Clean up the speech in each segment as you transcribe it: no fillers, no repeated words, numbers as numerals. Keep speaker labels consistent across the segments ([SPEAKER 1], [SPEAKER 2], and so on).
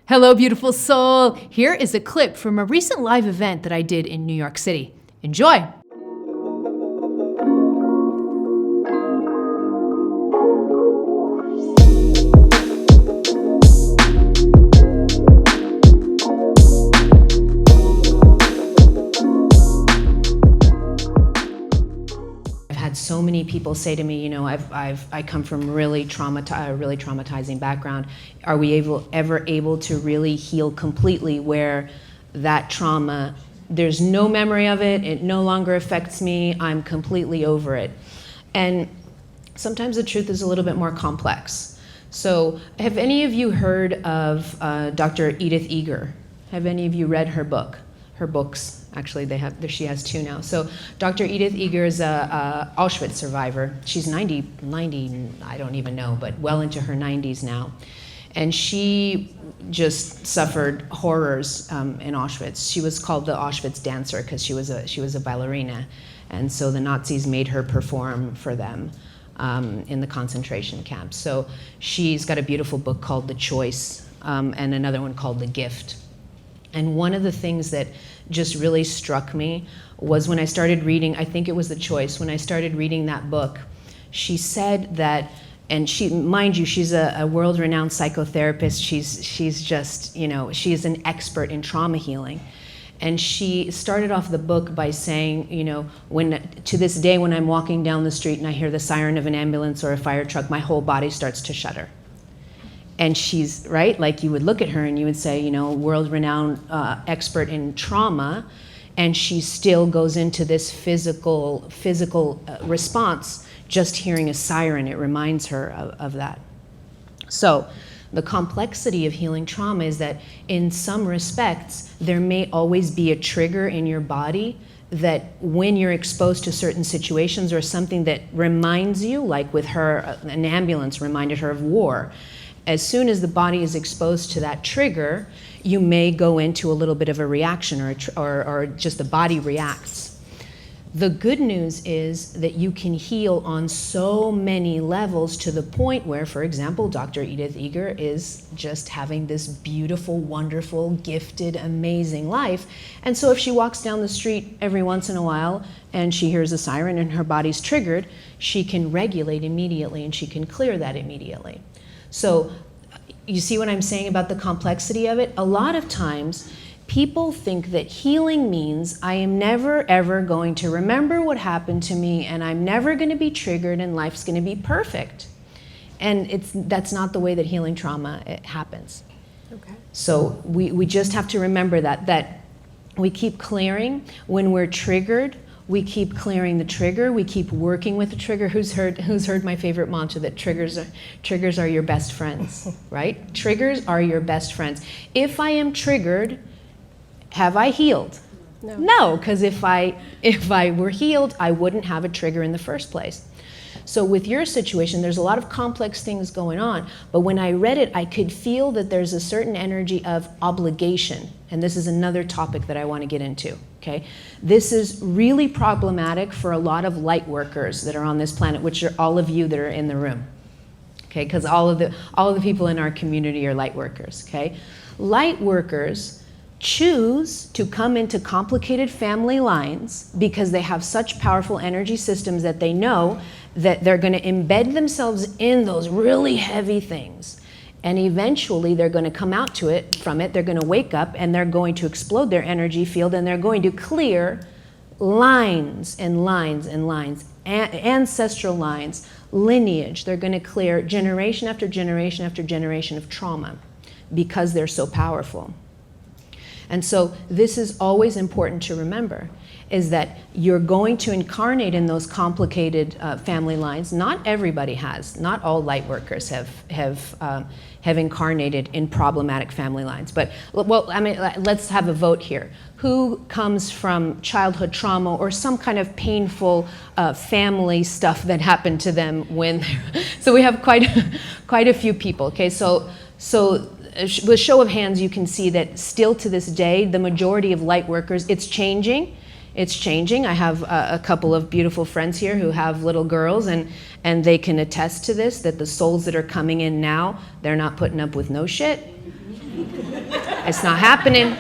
[SPEAKER 1] Hello, beautiful soul. Here is a clip from a recent live event that I did in New York City. Enjoy. So many people say to me, I come from really traumatizing background. Are we ever able to really heal completely where that trauma, there's no memory of it, it no longer affects me, I'm completely over it? And sometimes the truth is a little bit more complex. So have any of you heard of Dr. Edith Eger? Have any of you read her books? Actually, she has two now. So Dr. Edith Eger is a Auschwitz survivor. She's 90, I don't even know, but well into her 90s now. And she just suffered horrors in Auschwitz. She was called the Auschwitz dancer because she was a ballerina. And so the Nazis made her perform for them in the concentration camps. So she's got a beautiful book called The Choice and another one called The Gift. And one of the things that just really struck me was when I started reading, I think it was The Choice, when I started reading that book, she said that, and she, mind you, she's a world-renowned psychotherapist. She's just, she is an expert in trauma healing. And she started off the book by saying, to this day when I'm walking down the street and I hear the siren of an ambulance or a fire truck, my whole body starts to shudder. And she's, right, like you would look at her and you would say, world-renowned expert in trauma, and she still goes into this physical response, just hearing a siren, it reminds her of that. So the complexity of healing trauma is that in some respects, there may always be a trigger in your body that when you're exposed to certain situations or something that reminds you, like with her, an ambulance reminded her of war. As soon as the body is exposed to that trigger, you may go into a little bit of a reaction or just the body reacts. The good news is that you can heal on so many levels to the point where, for example, Dr. Edith Eger is just having this beautiful, wonderful, gifted, amazing life. And so if she walks down the street every once in a while and she hears a siren and her body's triggered, she can regulate immediately and she can clear that immediately. So you see what I'm saying about the complexity of it? A lot of times people think that healing means I am never ever going to remember what happened to me and I'm never going to be triggered and life's going to be perfect. And that's not the way that healing trauma happens. Okay. So we just have to remember that we keep clearing when we're triggered. We keep clearing the trigger. We keep working with the trigger. Who's heard my favorite mantra that triggers are your best friends, right? Triggers are your best friends. If I am triggered, have I healed? No, because if I were healed, I wouldn't have a trigger in the first place. So with your situation, there's a lot of complex things going on, but when I read it, I could feel that there's a certain energy of obligation, and this is another topic that I want to get into, okay? This is really problematic for a lot of light workers that are on this planet, which are all of you that are in the room, okay? Because all of the people in our community are light workers, okay? Light workers choose to come into complicated family lines because they have such powerful energy systems that they know that they're going to embed themselves in those really heavy things. And eventually they're going to come out from it, they're going to wake up and they're going to explode their energy field and they're going to clear lines and lines and lines, ancestral lines, lineage. They're going to clear generation after generation after generation of trauma because they're so powerful. And so this is always important to remember, is that you're going to incarnate in those complicated family lines. Not everybody has, not all light workers have incarnated in problematic family lines. But, well, I mean, let's have a vote here. Who comes from childhood trauma or some kind of painful family stuff that happened to them when so we have quite a few people, okay? So with show of hands, you can see that still to this day, the majority of light workers, it's changing. It's changing. I have a couple of beautiful friends here who have little girls, and they can attest to this, that the souls that are coming in now, they're not putting up with no shit. It's not happening.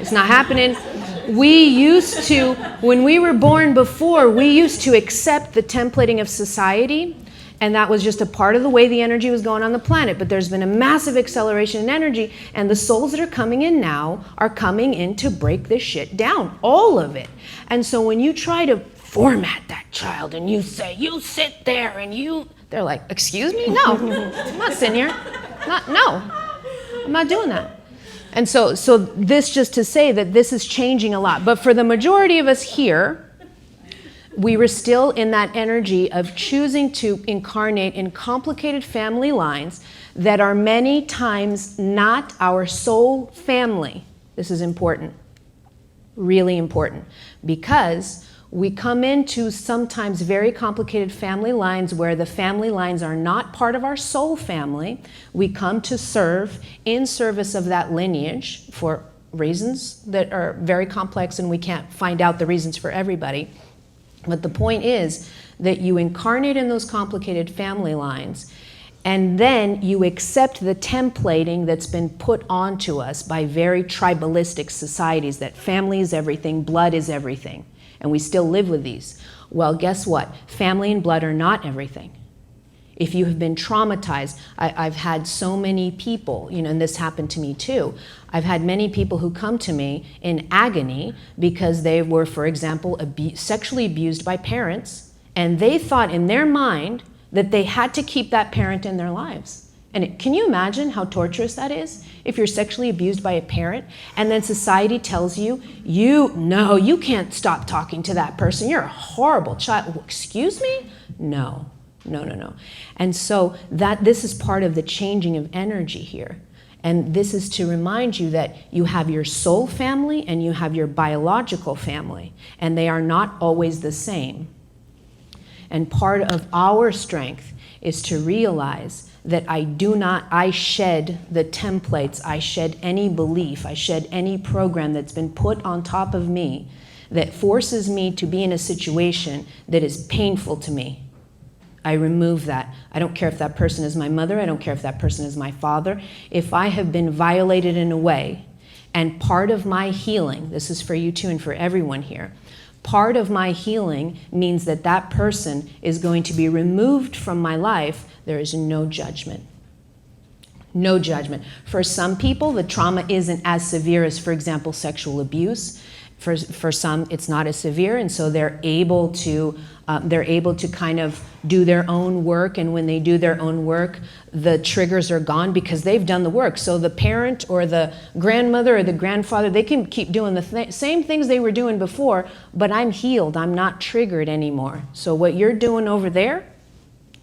[SPEAKER 1] It's not happening. We used to, when we were born before, we used to accept the templating of society, and that was just a part of the way the energy was going on the planet. But there's been a massive acceleration in energy, and the souls that are coming in now are coming in to break this shit down, all of it. And so when you try to format that child and you say, you sit there and you, they're like, excuse me? No, I'm not sitting here. No, I'm not doing that. And so this just to say that this is changing a lot. But for the majority of us here, we were still in that energy of choosing to incarnate in complicated family lines that are many times not our soul family. This is important, really important, because we come into sometimes very complicated family lines where the family lines are not part of our soul family. We come to serve in service of that lineage for reasons that are very complex, and we can't find out the reasons for everybody. But the point is that you incarnate in those complicated family lines, and then you accept the templating that's been put onto us by very tribalistic societies, that family is everything, blood is everything. And we still live with these. Well, guess what? Family and blood are not everything. If you have been traumatized, I've had so many people, and this happened to me too. I've had many people who come to me in agony because they were, for example, sexually abused by parents, and they thought in their mind that they had to keep that parent in their lives. And can you imagine how torturous that is? If you're sexually abused by a parent, and then society tells you, you can't stop talking to that person. You're a horrible child. Excuse me? No. And so this is part of the changing of energy here. And this is to remind you that you have your soul family and you have your biological family, and they are not always the same. And part of our strength is to realize that I shed the templates, I shed any belief, I shed any program that's been put on top of me that forces me to be in a situation that is painful to me. I remove that. I don't care if that person is my mother, I don't care if that person is my father. If I have been violated in a way, and part of my healing, this is for you too and for everyone here, part of my healing means that that person is going to be removed from my life. There is no judgment. No judgment. For some people, the trauma isn't as severe as, for example, sexual abuse. For some, it's not as severe, and so they're able to kind of do their own work, and when they do their own work, the triggers are gone because they've done the work. So the parent or the grandmother or the grandfather, they can keep doing the same things they were doing before, but I'm healed, I'm not triggered anymore. So what you're doing over there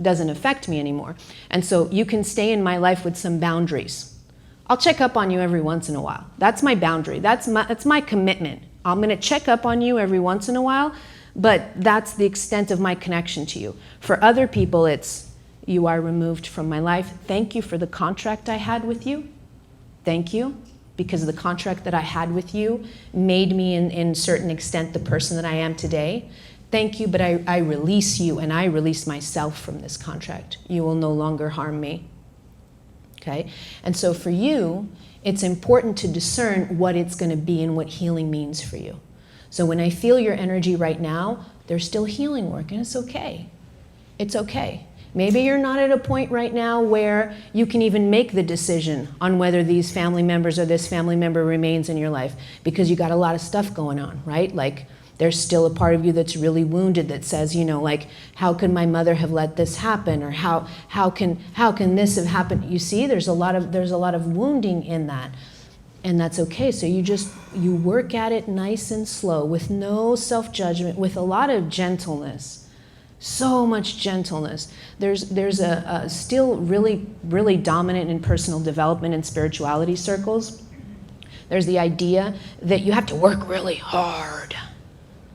[SPEAKER 1] doesn't affect me anymore. And so you can stay in my life with some boundaries. I'll check up on you every once in a while. That's my boundary, that's my commitment. I'm gonna check up on you every once in a while, but that's the extent of my connection to you. For other people, it's, you are removed from my life. Thank you for the contract I had with you. Thank you, because the contract that I had with you made me in certain extent the person that I am today. Thank you, but I release you and I release myself from this contract. You will no longer harm me. Okay? And so for you, it's important to discern what it's going to be and what healing means for you. So when I feel your energy right now, there's still healing work, and it's okay. It's okay. Maybe you're not at a point right now where you can even make the decision on whether these family members or this family member remains in your life, because you got a lot of stuff going on, right? Like, there's still a part of you that's really wounded that says, like, how could my mother have let this happen? Or how can this have happened? You see, there's a lot of wounding in that. And that's okay. So you work at it nice and slow, with no self-judgment, with a lot of gentleness. So much gentleness. There's a still really, really dominant in personal development and spirituality circles. There's the idea that you have to work really hard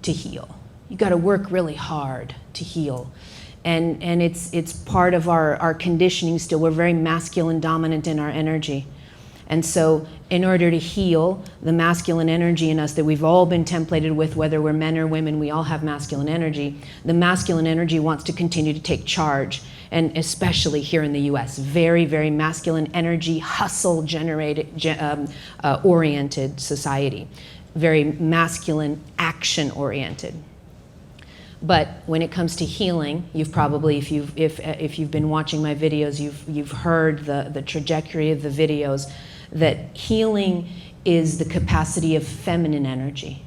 [SPEAKER 1] to heal. You got to work really hard to heal. And it's part of our conditioning still. We're very masculine dominant in our energy. And so in order to heal the masculine energy in us that we've all been templated with, whether we're men or women, we all have masculine energy. The masculine energy wants to continue to take charge. and especially here in the US, very, very masculine energy, hustle generated, oriented society, very masculine, action oriented. But when it comes to healing, you've probably, if you've been watching my videos, you've heard the trajectory of the videos, that healing is the capacity of feminine energy.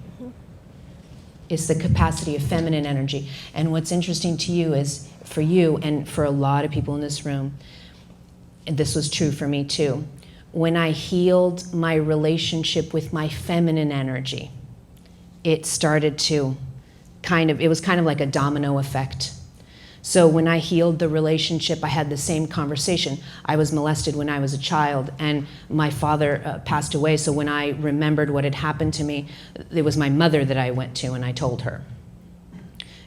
[SPEAKER 1] It's the capacity of feminine energy. And what's interesting to you is, for you and for a lot of people in this room, and this was true for me too, when I healed my relationship with my feminine energy, it started to it was kind of like a domino effect. So when I healed the relationship, I had the same conversation. I was molested when I was a child, and my father passed away. So when I remembered what had happened to me, it was my mother that I went to and I told her.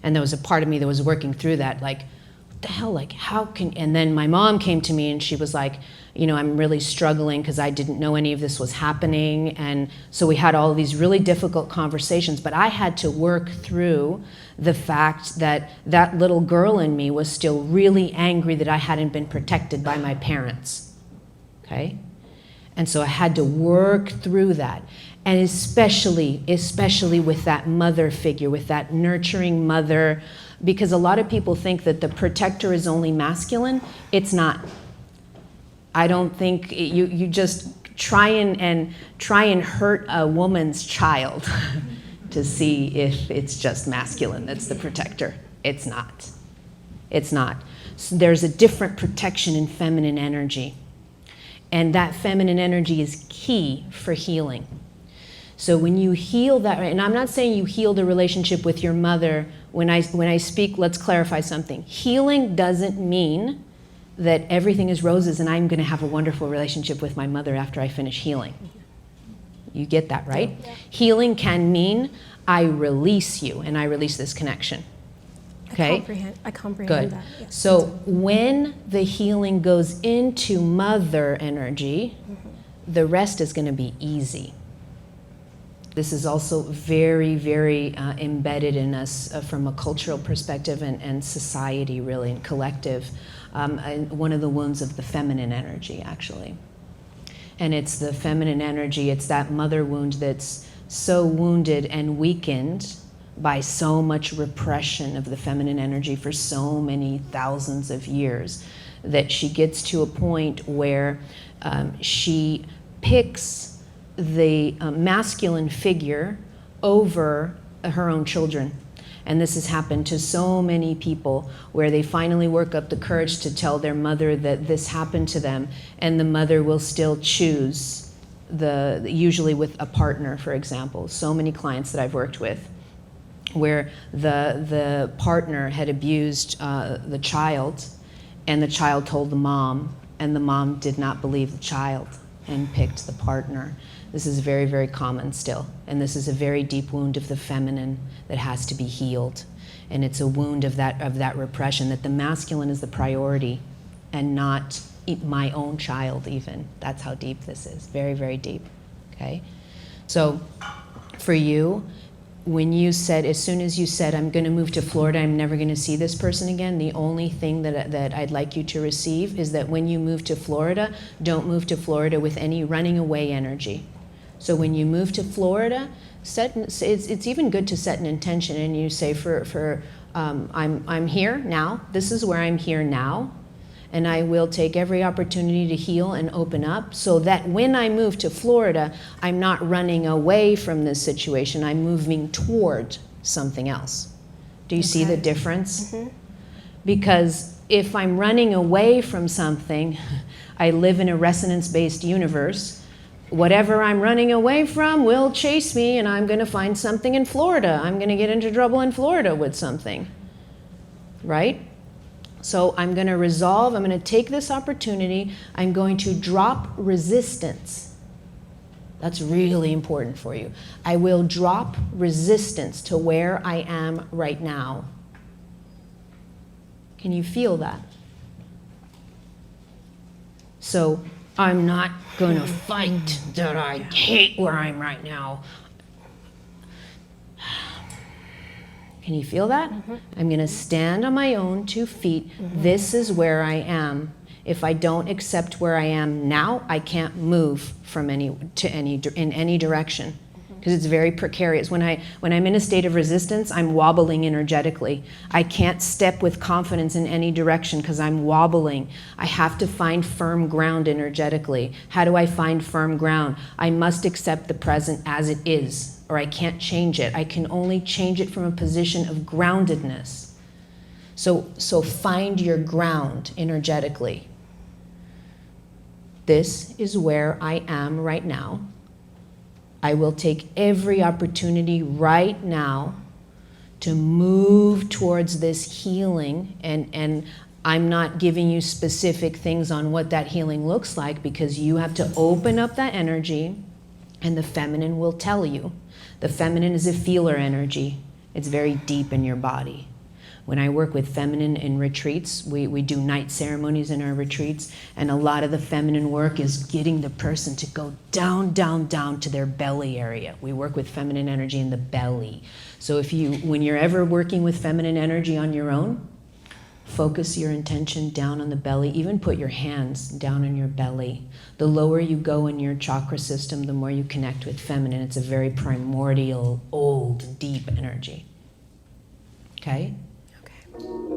[SPEAKER 1] And there was a part of me that was working through that, like, what the hell, like, how can, and then my mom came to me and she was like, you know, I'm really struggling because I didn't know any of this was happening. And so we had all of these really difficult conversations, but I had to work through the fact that that little girl in me was still really angry that I hadn't been protected by my parents, okay? And so I had to work through that. And especially with that mother figure, with that nurturing mother, because a lot of people think that the protector is only masculine. It's not. I don't think you just try and hurt a woman's child to see if it's just masculine that's the protector. It's not. It's not. So there's a different protection in feminine energy. And that feminine energy is key for healing. So when you heal that, and I'm not saying you heal the relationship with your mother. When I speak, let's clarify something. Healing doesn't mean that everything is roses and I'm going to have a wonderful relationship with my mother after I finish healing. You get that, right? Yeah. Healing can mean I release you and I release this connection. Okay?
[SPEAKER 2] I comprehend
[SPEAKER 1] Good.
[SPEAKER 2] that. Yes.
[SPEAKER 1] So when the healing goes into mother energy, the rest is going to be easy. This is also very, very embedded in us from a cultural perspective and society, really, and collective. And one of the wounds of the feminine energy, actually. And it's the feminine energy, it's that mother wound that's so wounded and weakened by so much repression of the feminine energy for so many thousands of years that she gets to a point where she picks the masculine figure over her own children. And this has happened to so many people where they finally work up the courage to tell their mother that this happened to them, and the mother will still choose, usually with a partner, for example. So many clients that I've worked with where the partner had abused the child, and the child told the mom, and the mom did not believe the child and picked the partner. This is very, very common still. And this is a very deep wound of the feminine that has to be healed. And it's a wound of that repression, that the masculine is the priority and not my own child even. That's how deep this is, very, very deep, okay? So for you, when you said, as soon as you said, I'm gonna move to Florida, I'm never gonna see this person again, the only thing that I'd like you to receive is that when you move to Florida, don't move to Florida with any running away energy. So when you move to Florida, it's even good to set an intention, and you say, I'm here now, this is where I'm here now, and I will take every opportunity to heal and open up so that when I move to Florida, I'm not running away from this situation, I'm moving toward something else. Do you see the difference? Mm-hmm. Because if I'm running away from something, I live in a resonance-based universe. Whatever I'm running away from will chase me, and I'm gonna find something in Florida. I'm gonna get into trouble in Florida with something, right? So I'm gonna resolve, I'm gonna take this opportunity, I'm going to drop resistance. That's really important for you. I will drop resistance to where I am right now. Can you feel that? So I'm not gonna fight that I hate where I'm right now. Can you feel that? I'm going to stand on my own 2 feet. This is where I am. If I don't accept where I am now, I can't move from in any direction, because it's very precarious. When I'm in a state of resistance, I'm wobbling energetically. I can't step with confidence in any direction because I'm wobbling. I have to find firm ground energetically. How do I find firm ground? I must accept the present as it is, or I can't change it. I can only change it from a position of groundedness. So find your ground energetically. This is where I am right now. I will take every opportunity right now to move towards this healing, and I'm not giving you specific things on what that healing looks like, because you have to open up that energy, and the feminine will tell you. The feminine is a feeler energy. It's very deep in your body. When I work with feminine in retreats, we do night ceremonies in our retreats, and a lot of the feminine work is getting the person to go down, down, down to their belly area. We work with feminine energy in the belly. So when you're ever working with feminine energy on your own, focus your intention down on the belly. Even put your hands down on your belly. The lower you go in your chakra system, the more you connect with feminine. It's a very primordial, old, deep energy. Okay?
[SPEAKER 2] Okay.